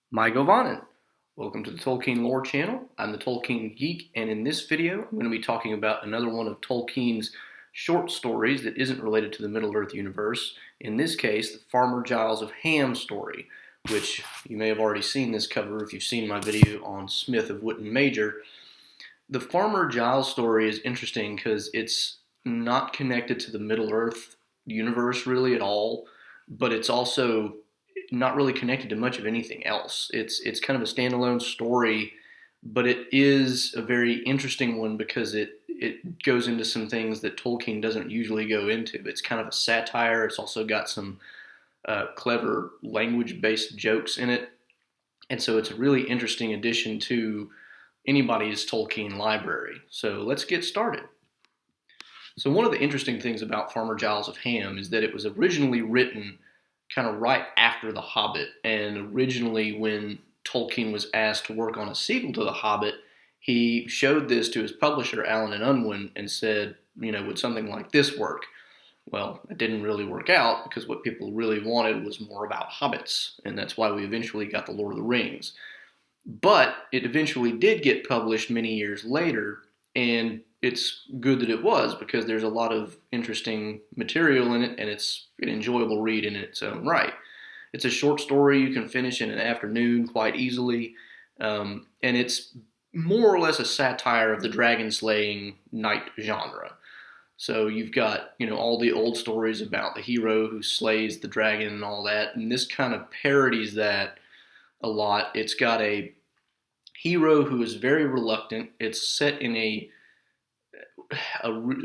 My Govanen. Welcome to the Tolkien Lore channel. I'm the Tolkien Geek, and in this video, I'm going to be talking about another one of Tolkien's short stories that isn't related to the Middle-earth universe. In this case, the Farmer Giles of Ham story, which you may have already seen this cover if you've seen my video on Smith of Witton Major. The Farmer Giles story is interesting because it's not connected to the Middle-earth universe really at all, but it's also not really connected to much of anything else. It's kind of a standalone story, but it is a very interesting one because it goes into some things that Tolkien doesn't usually go into. It's kind of a satire. It's also got some clever language-based jokes in it, and so it's a really interesting addition to anybody's Tolkien library. So let's get started. So one of the interesting things about Farmer Giles of Ham is that it was originally written kind of right after The Hobbit. And originally, when Tolkien was asked to work on a sequel to The Hobbit, he showed this to his publisher, Allen and Unwin, and said, would something like this work? Well, it didn't really work out because what people really wanted was more about hobbits, and that's why we eventually got The Lord of the Rings. But it eventually did get published many years later, and it's good that it was because there's a lot of interesting material in it, and it's an enjoyable read in its own right. It's a short story you can finish in an afternoon quite easily, and it's more or less a satire of the dragon slaying knight genre. So you've got all the old stories about the hero who slays the dragon and all that, and this kind of parodies that a lot. It's got a hero who is very reluctant. It's set in a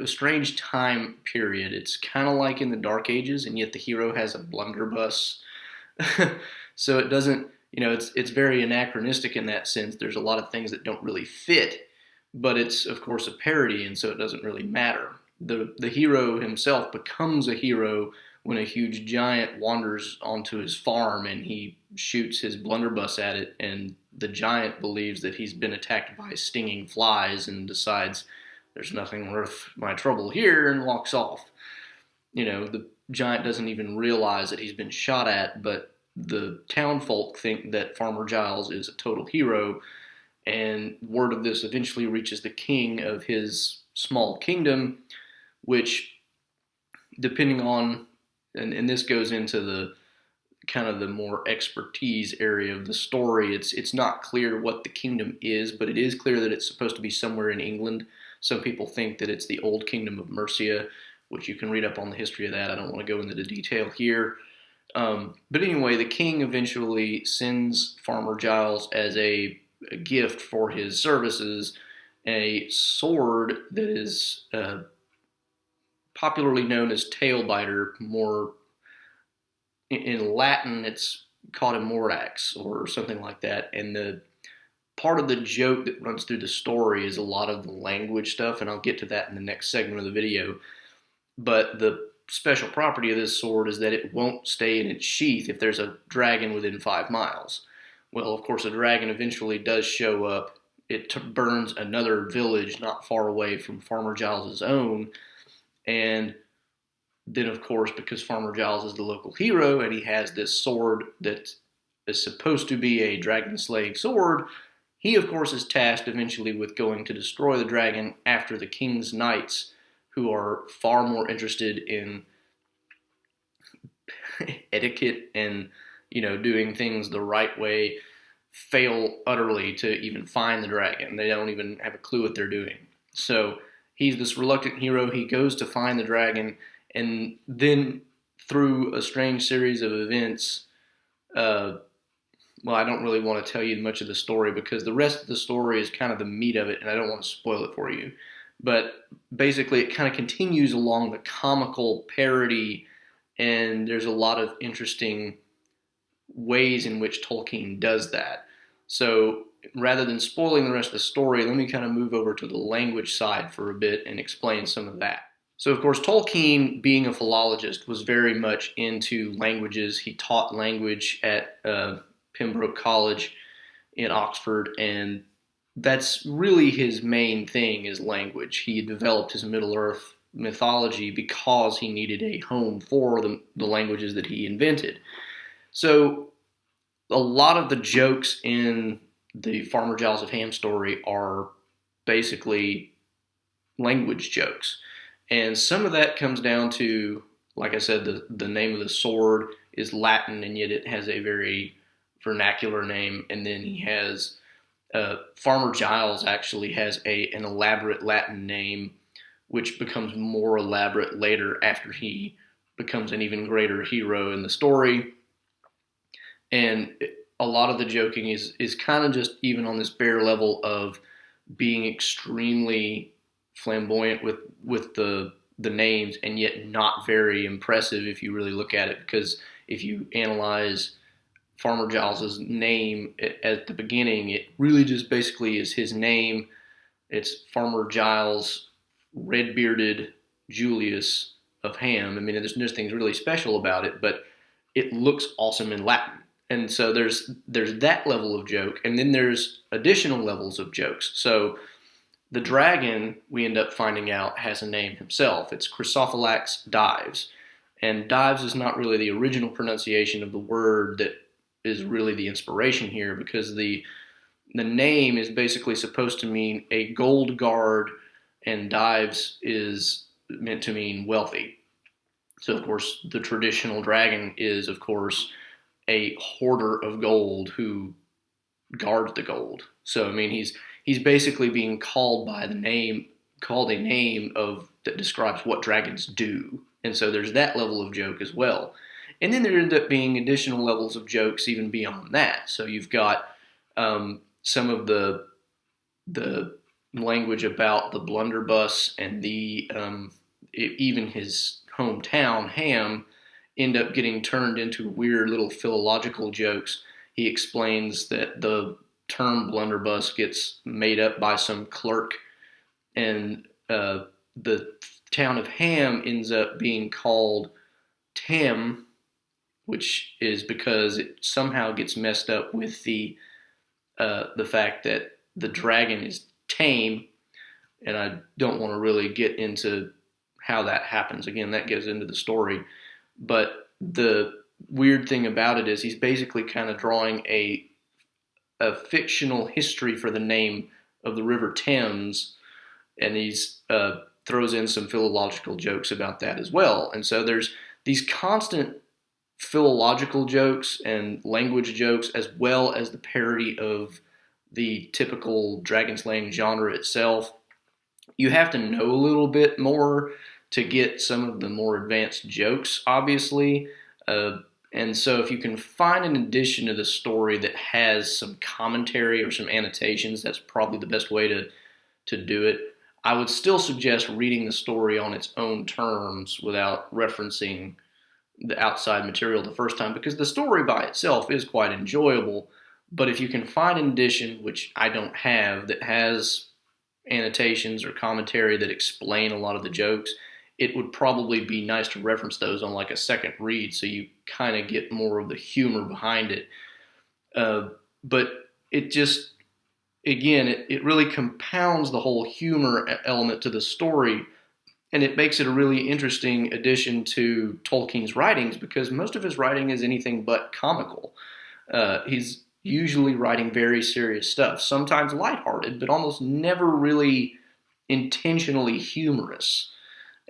strange time period. It's kind of like in the Dark Ages, and yet the hero has a blunderbuss. So it doesn't, it's very anachronistic in that sense. There's a lot of things that don't really fit, but it's of course a parody, and so it doesn't really matter. The hero himself becomes a hero when a huge giant wanders onto his farm and he shoots his blunderbuss at it, and the giant believes that he's been attacked by stinging flies and decides there's nothing worth my trouble here and walks off. The giant doesn't even realize that he's been shot at, but the townfolk think that Farmer Giles is a total hero, and word of this eventually reaches the king of his small kingdom, which, depending on, and this goes into the kind of the more expertise area of the story, it's not clear what the kingdom is, but it is clear that it's supposed to be somewhere in England. Some people think that it's the old kingdom of Mercia, which you can read up on the history of that. I don't want to go into the detail here. But anyway, the king eventually sends Farmer Giles as a gift for his services a sword that is popularly known as Tailbiter. More in Latin, it's called a mordax or something like that. And the part of the joke that runs through the story is a lot of the language stuff, and I'll get to that in the next segment of the video. But the special property of this sword is that it won't stay in its sheath if there's a dragon within 5 miles. Well, of course, a dragon eventually does show up. It burns another village not far away from Farmer Giles' own, and then, of course, because Farmer Giles is the local hero and he has this sword that is supposed to be a dragon-slaying sword, he, of course, is tasked eventually with going to destroy the dragon after the king's knights, who are far more interested in etiquette and, doing things the right way, fail utterly to even find the dragon. They don't even have a clue what they're doing. So he's this reluctant hero. He goes to find the dragon, and then through a strange series of events, well, I don't really want to tell you much of the story because the rest of the story is kind of the meat of it, and I don't want to spoil it for you. But basically, it kind of continues along the comical parody, and there's a lot of interesting ways in which Tolkien does that. So rather than spoiling the rest of the story, let me kind of move over to the language side for a bit and explain some of that. So, of course, Tolkien, being a philologist, was very much into languages. He taught language at Pembroke College in Oxford, and that's really his main thing is language. He developed his Middle-earth mythology because he needed a home for the languages that he invented. So a lot of the jokes in the Farmer Giles of Ham story are basically language jokes. And some of that comes down to, like I said, the name of the sword is Latin, and yet it has a very vernacular name. And then he has Farmer Giles actually has an elaborate Latin name, which becomes more elaborate later after he becomes an even greater hero in the story. And a lot of the joking is kind of just even on this bare level of being extremely flamboyant with the names, and yet not very impressive if you really look at it. Because if you analyze Farmer Giles's name at the beginning, it really just basically is his name. It's Farmer Giles, red-bearded Julius of Ham. I mean, there's nothing really special about it, but it looks awesome in Latin. And so there's that level of joke, and then there's additional levels of jokes. So the dragon, we end up finding out, has a name himself. It's Chrysophylax Dives. And Dives is not really the original pronunciation of the word that is really the inspiration here, because the name is basically supposed to mean a gold guard, and Dives is meant to mean wealthy. So, of course, the traditional dragon is, of course, a hoarder of gold who guards the gold. So, I mean, he's basically being called by the name, called a name of that describes what dragons do. And so there's that level of joke as well. And then there end up being additional levels of jokes even beyond that. So you've got some of the language about the blunderbuss and even his hometown, Ham, end up getting turned into weird little philological jokes. He explains that the term blunderbuss gets made up by some clerk, and the town of Ham ends up being called Tem, which is because it somehow gets messed up with the fact that the dragon is tame, and I don't want to really get into how that happens. Again, that goes into the story. But the weird thing about it is he's basically kind of drawing a fictional history for the name of the River Thames, and he's throws in some philological jokes about that as well. And so there's these constant philological jokes and language jokes, as well as the parody of the typical dragon slaying genre itself. You have to know a little bit more to get some of the more advanced jokes, obviously. And so if you can find an addition to the story that has some commentary or some annotations, that's probably the best way to do it. I would still suggest reading the story on its own terms without referencing the outside material the first time, because the story by itself is quite enjoyable. But if you can find an edition, which I don't have, that has annotations or commentary that explain a lot of the jokes, it would probably be nice to reference those on like a second read, so you kind of get more of the humor behind it. But it just, again, it really compounds the whole humor element to the story, and it makes it a really interesting addition to Tolkien's writings, because most of his writing is anything but comical. He's usually writing very serious stuff, sometimes lighthearted, but almost never really intentionally humorous.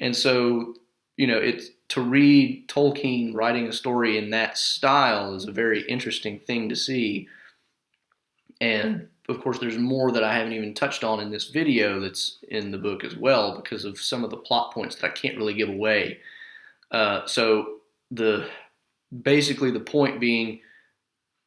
And so, it's to read Tolkien writing a story in that style is a very interesting thing to see. And of course, there's more that I haven't even touched on in this video that's in the book as well, because of some of the plot points that I can't really give away. So basically the point being,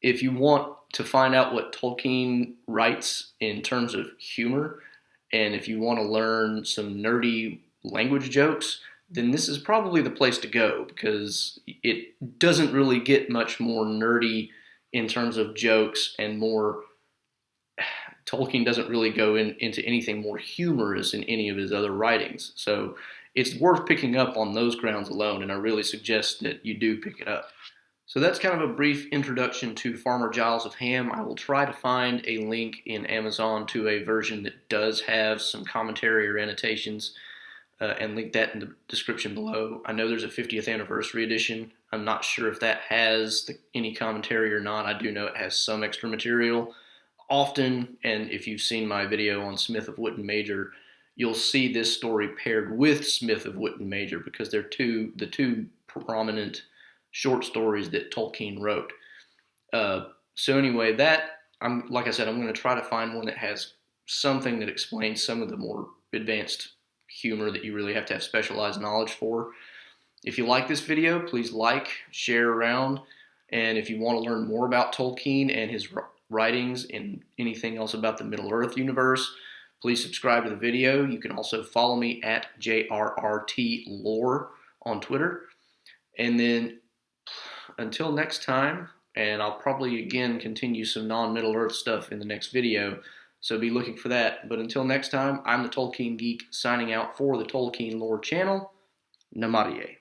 if you want to find out what Tolkien writes in terms of humor, and if you want to learn some nerdy language jokes, then this is probably the place to go, because it doesn't really get much more nerdy in terms of jokes, and Tolkien doesn't really go into anything more humorous in any of his other writings. So it's worth picking up on those grounds alone, and I really suggest that you do pick it up. So that's kind of a brief introduction to Farmer Giles of Ham. I will try to find a link in Amazon to a version that does have some commentary or annotations, and link that in the description below. I know there's a 50th anniversary edition. I'm not sure if that has any commentary or not. I do know it has some extra material. Often, and if you've seen my video on Smith of Wotton Major, you'll see this story paired with Smith of Wotton Major because they're the two prominent short stories that Tolkien wrote. So anyway, like I said, I'm going to try to find one that has something that explains some of the more advanced humor that you really have to have specialized knowledge for. If you like this video, please like, share around, and if you want to learn more about Tolkien and his writings and anything else about the Middle-earth universe, please subscribe to the video. You can also follow me at JRRTLore on Twitter. And then until next time, and I'll probably again continue some non-Middle-earth stuff in the next video, so be looking for that. But until next time, I'm the Tolkien Geek signing out for the Tolkien Lore channel. Namarie.